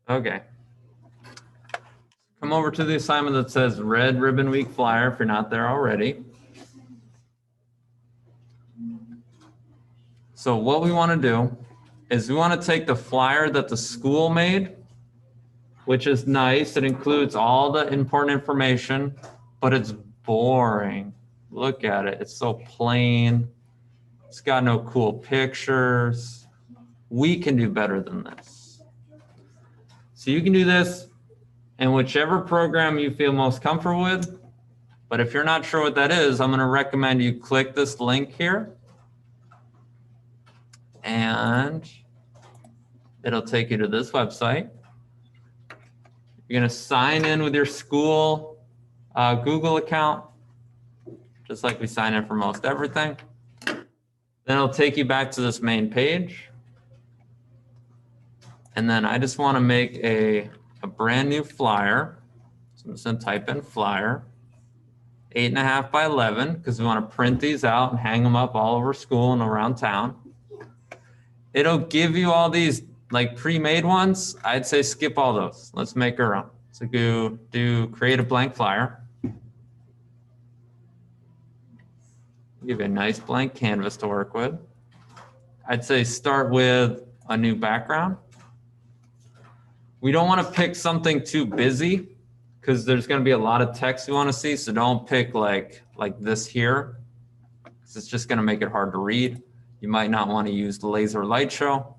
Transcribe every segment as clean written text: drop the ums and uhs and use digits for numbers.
Okay. Come over to the assignment that says Red Ribbon Week flyer if you're not there already. So what we want to do is we want to take the flyer that the school made, which is nice. It includes all the important information, but it's boring. Look at it. It's so plain. It's got no cool pictures. We can do better than this. So you can do this in whichever program you feel most comfortable with. But if you're not sure what that is, I'm going to recommend you click this link here. And it'll take you to this website. You're going to sign in with your school Google account, just like we sign in for most everything. Then it'll take you back to this main page. And then I just want to make a brand new flyer. So I'm just going to type in flyer, 8.5 by 11, because we want to print these out and hang them up all over school and around town. It'll give you all these like pre-made ones. I'd say skip all those. Let's make our own. So go do create a blank flyer. Give you a nice blank canvas to work with. I'd say start with a new background. We don't want to pick something too busy because there's going to be a lot of text we want to see. So don't pick like this here, because it's just going to make it hard to read. You might not want to use the laser light show.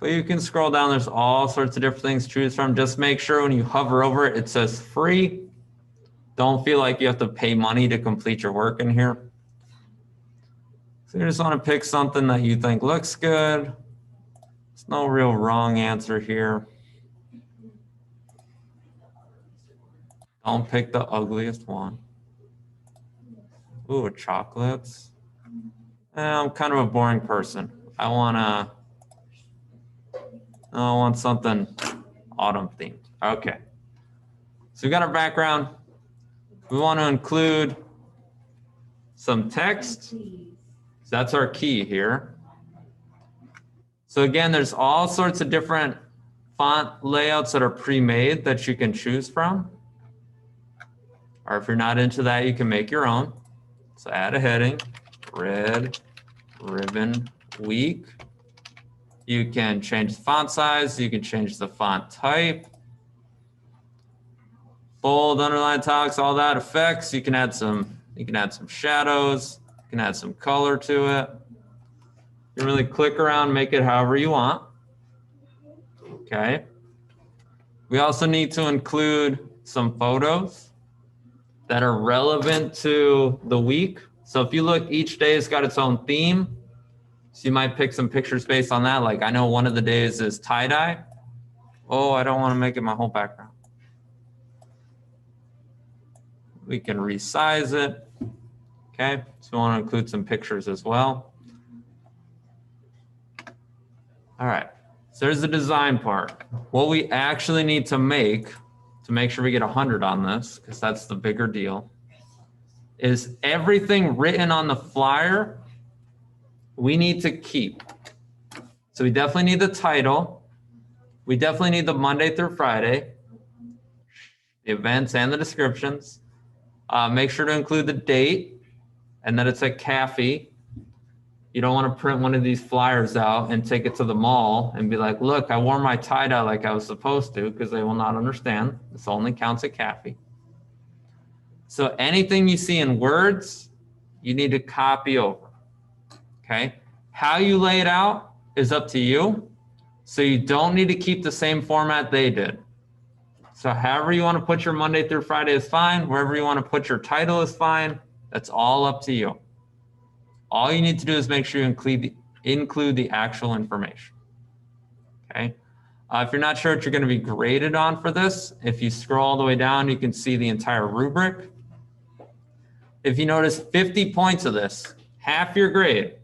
But you can scroll down. There's all sorts of different things to choose from. Just make sure when you hover over it, it says free. Don't feel like you have to pay money to complete your work in here. So you just want to pick something that you think looks good. There's no real wrong answer here. Don't pick the ugliest one. Ooh, chocolates. I'm kind of a boring person. I want something autumn themed. Okay. So we got our background. We want to include some text. So that's our key here. So again, there's all sorts of different font layouts that are pre-made that you can choose from. Or if you're not into that, you can make your own. So add a heading, Red Ribbon Week. You can change the font size. You can change the font type. Bold, underline, italics, all that effects. You can add some shadows. You can add some color to it. You can really click around, make it however you want. Okay. We also need to include some photos that are relevant to the week. So if you look, each day has got its own theme. So you might pick some pictures based on that. Like I know one of the days is tie-dye. Oh, I don't want to make it my whole background. We can resize it. Okay, so we want to include some pictures as well. All right, so there's the design part. What we actually need to make sure we get 100 on this, because that's the bigger deal, is everything written on the flyer we need to keep. So we definitely need the title. We definitely need the Monday through Friday, the events and the descriptions. Make sure to include the date and that it's at CAFE. You don't want to print one of these flyers out and take it to the mall and be like, look, I wore my tie-dye like I was supposed to, because they will not understand. This only counts at CAFE. So anything you see in words, you need to copy over. Okay? How you lay it out is up to you. So you don't need to keep the same format they did. So however you want to put your Monday through Friday is fine. Wherever you want to put your title is fine. That's all up to you. All you need to do is make sure you include the actual information. Okay. If you're not sure what you're going to be graded on for this, if you scroll all the way down, you can see the entire rubric. If you notice 50 points of this, half your grade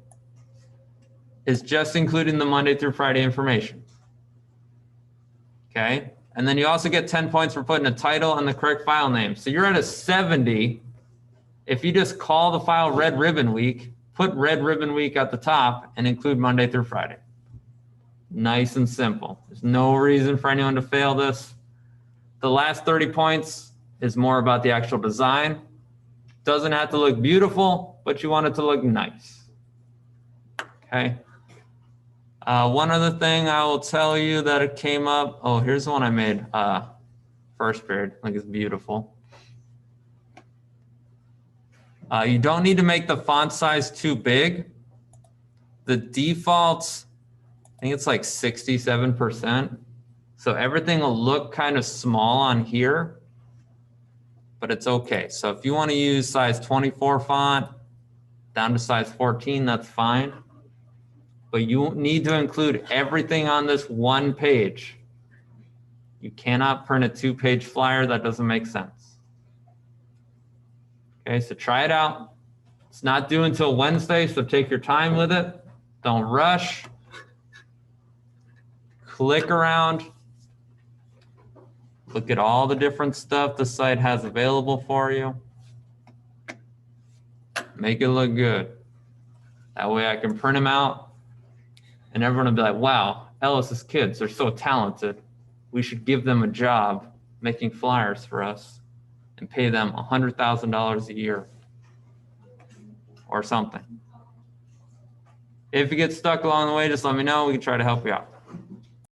is just including the Monday through Friday information. Okay. And then you also get 10 points for putting a title and the correct file name. So you're at a 70 if you just call the file Red Ribbon Week, put Red Ribbon Week at the top, and include Monday through Friday. Nice and simple. There's no reason for anyone to fail this. The last 30 points is more about the actual design. Doesn't have to look beautiful, but you want it to look nice. Okay. One other thing I will tell you that it came up. Oh, here's the one I made first period. I think it's beautiful. You don't need to make the font size too big. The default, I think it's like 67%. So everything will look kind of small on here, but it's okay. So if you want to use size 24 font down to size 14, that's fine. But you need to include everything on this one page. You cannot print a 2-page flyer. That doesn't make sense. Okay, so try it out. It's not due until Wednesday, so take your time with it. Don't rush. Click around. Look at all the different stuff the site has available for you. Make it look good. That way I can print them out and everyone will be like, wow, Ellis's kids, they're so talented. We should give them a job making flyers for us and pay them $100,000 a year or something. If you get stuck along the way, just let me know. We can try to help you out.